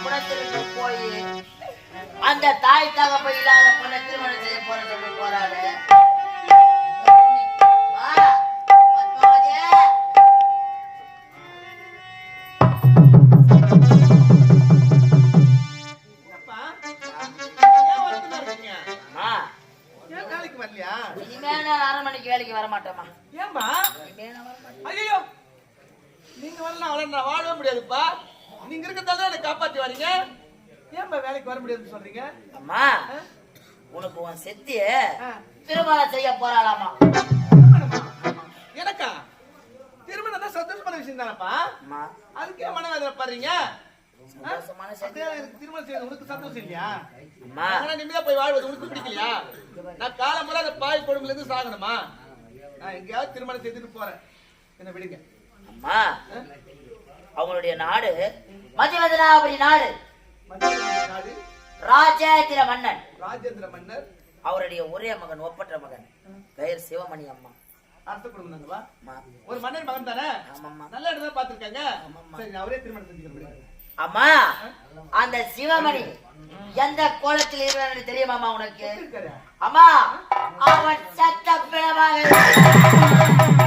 குணத்திற்கு போய் அந்த தாய் தகப்ப இல்லாத பொண்ணை திருமணம் செய்ய போற சொல்லி போறாரு. அரண்மனைக்கு வேலைக்கு வர மாட்டேமா. ஏன்பா? ஐயோ, நீங்க வரலாம் வாழவே முடியாதுப்பா. நீங்க இருக்கிறதால என்ன காப்பாத்தி வரீங்க. ஏன்பா வேலைக்கு வர முடியாதுன்னு சொல்றீங்க? அம்மா, உனக்கு உன் செத்திய திருமணம் செய்ய போறாளாமா. எனக்கா? திருமணம் தான் சந்தோஷமான விஷயம் தானப்பா. அதுக்கே மனவேதனை பாருங்க. திருமணம் செய்வது உனக்கு சந்தோஷம் இல்லையா? நிம்மதியா போய் வாழ்வது உனக்கு பிடிக்கலையா? நான் காலம் முறை அந்த பாய் கொடுமையில இருந்து சாகணுமா? நான் எங்கேயாவது திருமணம் செய்துட்டு போறேன், என்ன விடுங்க. அம்மா, அவங்களுடைய நாடு மதிவதனாபுரி நாடு. நாடு ராஜேந்திர மன்னன். ராஜேந்திர மன்னர் அவருடைய ஒரே மகன், ஒப்பற்ற மகன், பெயர் சிவமணி. அம்மா, அரச குடும்பம். ஒரு மன்னன் மகன் தானே? நல்ல இடத்துல பாத்துருக்காங்க. சரி, அவரே திருமணம் செஞ்சுக்க. அம்மா, அந்த சிவமணி எந்த கோலத்தில் இருக்கிறான்னு தெரியுமாமா உனக்கு? அம்மா, அவன் சட்ட பிளவாக விட்டான்.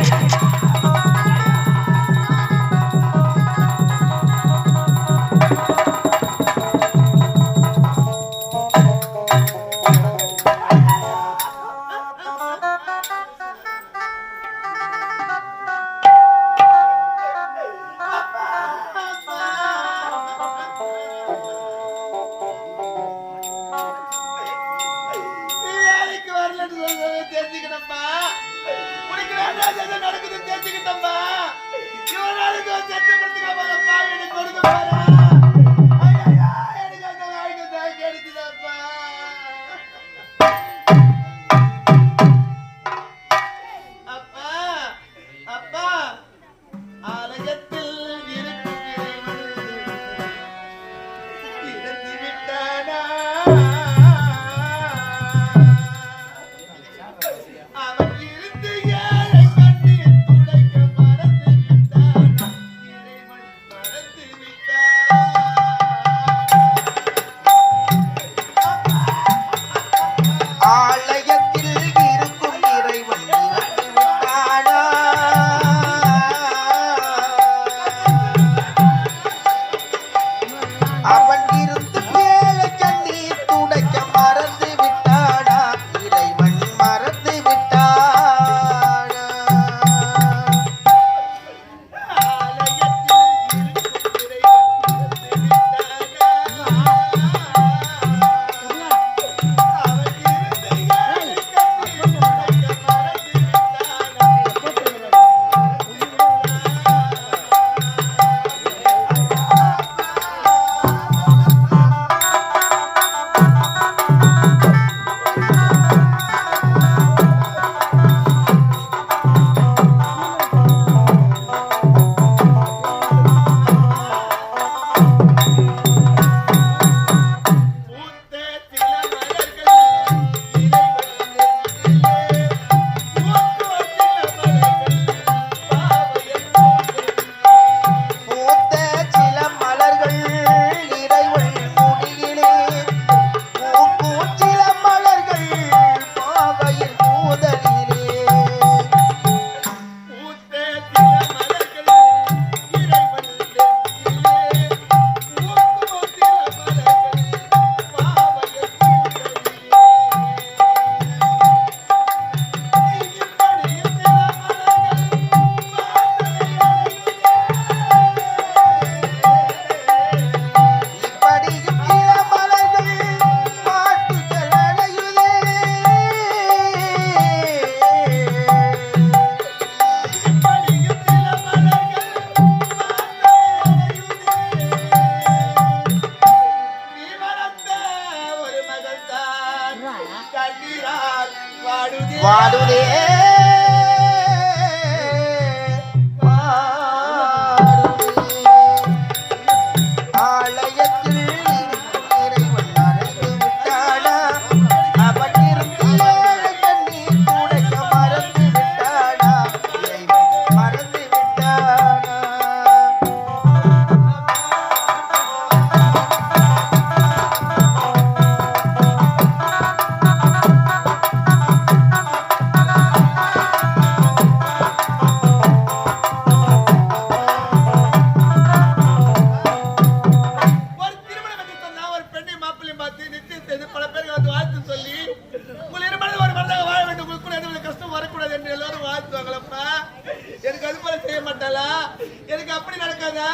நடக்காதா?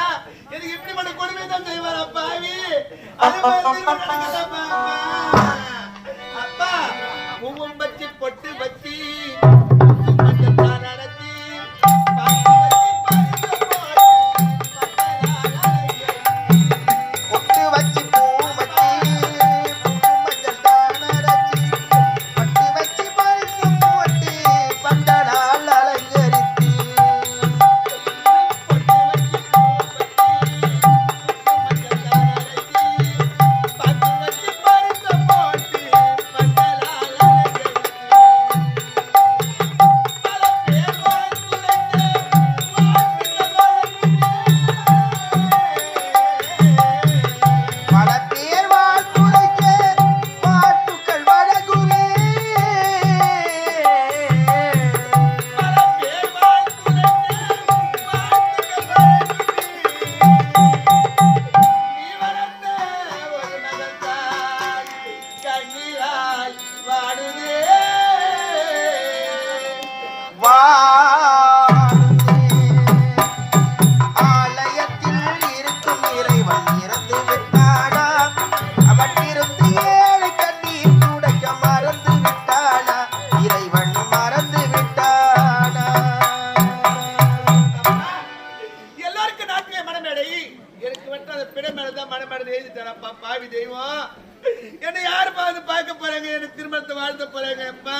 எனக்கு இப்படிப்பட்ட கொடுமை தான் செய்வாரா பாவி? அதே மாதிரி திருமணம் நடக்காதாப்பா அம்மா? அப்பா பூவும் வச்சு பொட்டு வச்சு மஞ்சள் நடத்தி பொட்டு வச்சு பூ வச்சு மஞ்சள் தானரச்சி பட்டு வச்சு பரிசு போட்டு பந்தனால் அலங்கரித்து பல பேர் வாழ்த்துரைக்க பாட்டுக்கள் வழங்குவே ஆலயத்தில் இருக்கும் இறைவன் இறந்து விட்டானா அவன் இருந்து ஏழை கண்ணீர் துடைக்க மறந்து விட்டானா இறைவன் மறந்து விட்டானா எல்லாருக்கும் நாட்டிலே மனமேடை எனக்கு மட்டும் அந்த பிட மேலதான் மனமேடை எழுதிட்டாரப்பா பாவி தெய்வம். என்னை யாருப்பா வந்து பார்க்க போறாங்க? எனக்கு திருமணத்தை வாழ்த்த போறாங்க அப்பா.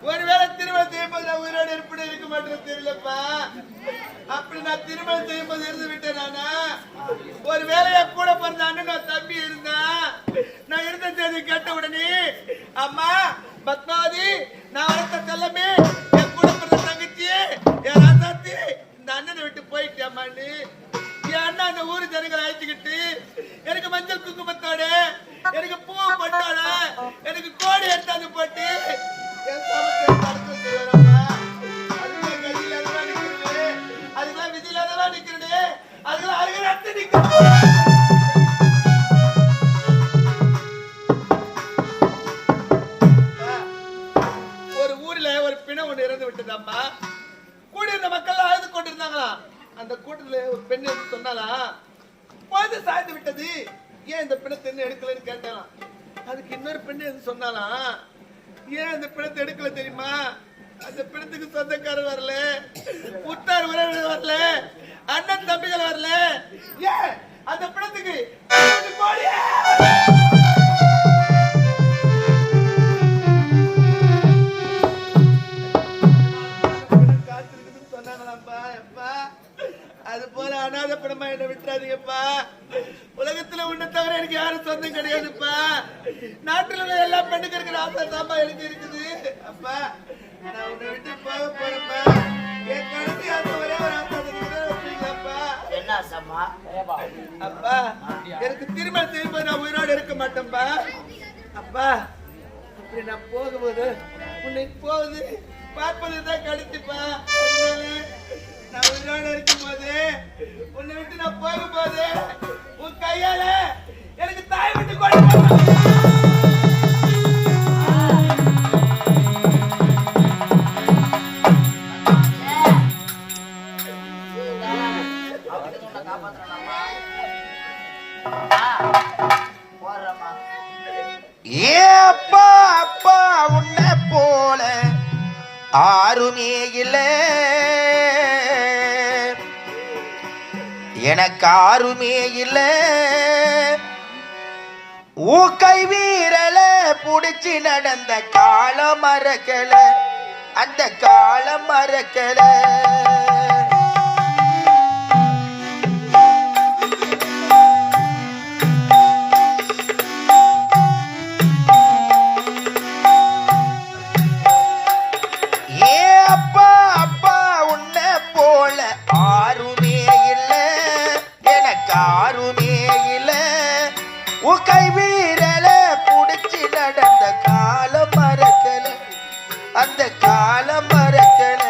ஒருவேளை திருமணம் செய்யும்போது நான் உயிரோடு இருப்பேன் இருக்க மாட்டேன்னு தெரியலப்பா. அப்படி நான் திருமணம் செய்யும்போது இருந்து விட்டேன் நானா? ஒரு வேலையா கூட பிறந்த அண்ணன் நான் தம்பி இருந்தா நான் இருந்த செய்தி கேட்ட உடனே அம்மா பத்மாவதி நான் வளர்த்த செல்லமே என் கூட பிறந்த தங்கச்சி என் ராசாத்தி இந்த அண்ணனை விட்டு போயிட்டேம்மான்னு என் அண்ணா அந்த ஊரு ஜனங்களை அழைச்சுக்கிட்டு எனக்கு மஞ்சள் குங்குமத்தோட எனக்கு பூ போட்டோட எனக்கு கோடி எடுத்தாந்து போட்டு என் சமத்தை தடுத்து செய்வாரம்மா. அதுதான் கையில் அதெல்லாம் நிக்கிறது, அதுக்கெல்லாம் விதியில் அதெல்லாம் நிக்கிறது, அதுக்கெல்லாம் அருகில் அத்து நிக்கிறது. ஒரு ஊர்ல ஒரு பிணம் ஒண்ணு இறந்து விட்டதாம்மா. கூட இருந்த மக்கள் அழுது கொண்டிருந்தாங்களாம். அந்த கூட்டத்துல ஒரு பெண் எடுத்து சொன்னாலா பொழுது சாய்ந்து விட்டது, ஏன் இந்த பிணத்தை என்ன எடுக்கலன்னு கேட்டாலாம். அதுக்கு இன்னொரு பெண் எடுத்து சொன்னாலாம், ஏன் அந்த பிணத்தை எடுக்கல தெரியுமா? அந்த பிணத்துக்கு சொந்தக்காரர் வரல, உத்தார் உறவினர் வரல, அண்ணன் தம்பிகள் வரல. ஏன் அந்த பிணத்துக்கு கோடியே அது போல அநாத படமா என்ன விட்டுறாதீங்கப்பா. உலகத்துல உன்னை தவிர எனக்கு யாரும் சொந்தம் கிடையாதுப்பா. நாட்டுல உள்ள எல்லா பெண்ணுக்கு இருக்கிற ஆசை தாப்பா எனக்கு இருக்குது. அப்பா நான் உன்னை விட்டு போக போறேன்ப்பா. என் கடைசி ஆசை ஒரே ஒரு ஆசை வச்சுக்கலாம்ப்பா. என்ன சம்மா? அப்பா எனக்கு திருமணம் செய்யும்போது நான் உயிரோடு இருக்க மாட்டேன்ப்பா. அப்பா அப்படி நான் போகும்போது உன்னை போகுது பார்ப்பதுதான் கிடைச்சுப்பா. நான் உயிரோடு இருக்கும் போது உன்னை விட்டு நான் போகும்போது உன் கையால எனக்கு தாய் விட்டு கொண்டு ஏ அப்பா அப்பா உன்னை போல ஆருமே இல்லை, எனக்கு ஆருமே இல்லை. ஊக்கை வீரல புடிச்சு நடந்த காலம் மறக்கல, அந்த காலம் மறக்கல. கை வீரல புடிச்சு நடந்த காலம் மறக்கல, அந்த காலம் மறக்கல.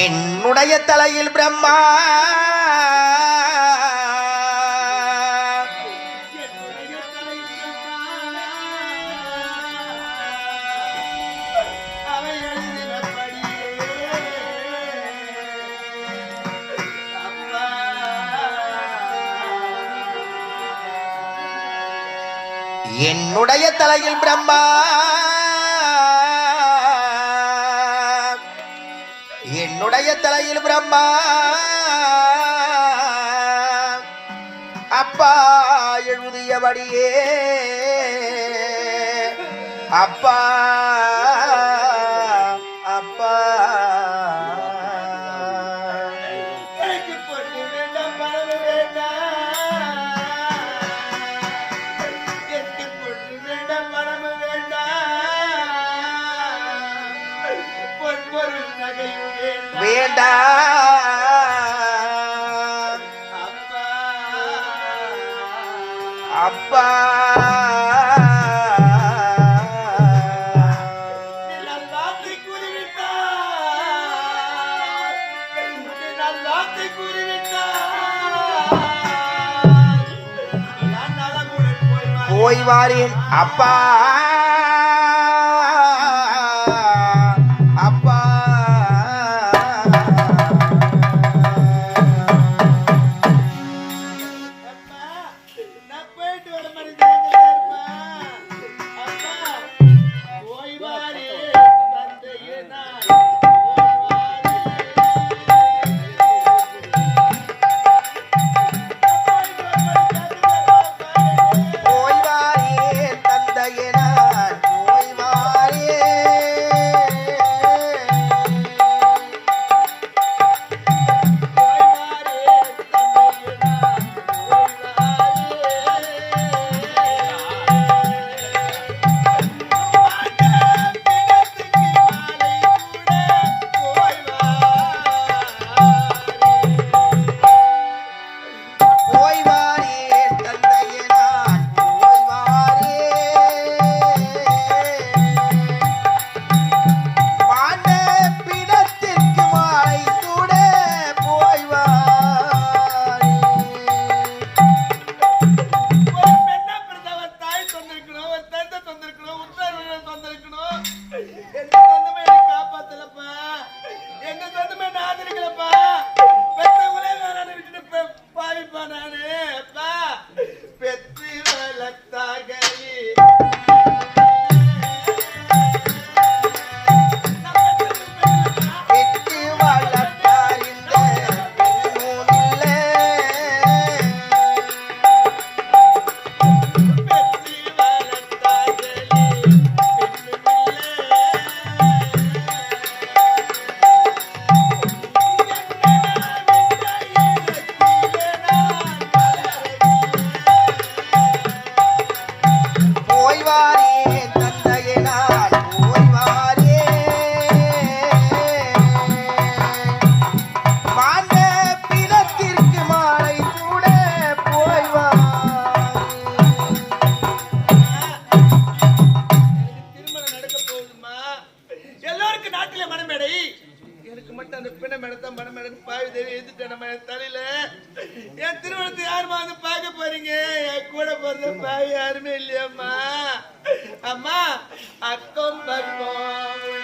என்னுடைய தலையில் பிரம்மா என்னுடைய தலையில் பிரம்மா என்னுடைய தலையில் பிரம்மா அப்பா எழுதியபடியே அப்பா அப்பா வேண்டாம் அப்பா போய் வாரேன் அப்பா அப்பா தலையில என் திருமணத்தை யாருமா வந்து பார்க்க போறீங்க? என் கூட பிறந்த பாய் யாருமே இல்லையம்மா. அம்மா அக்கம் பக்கம்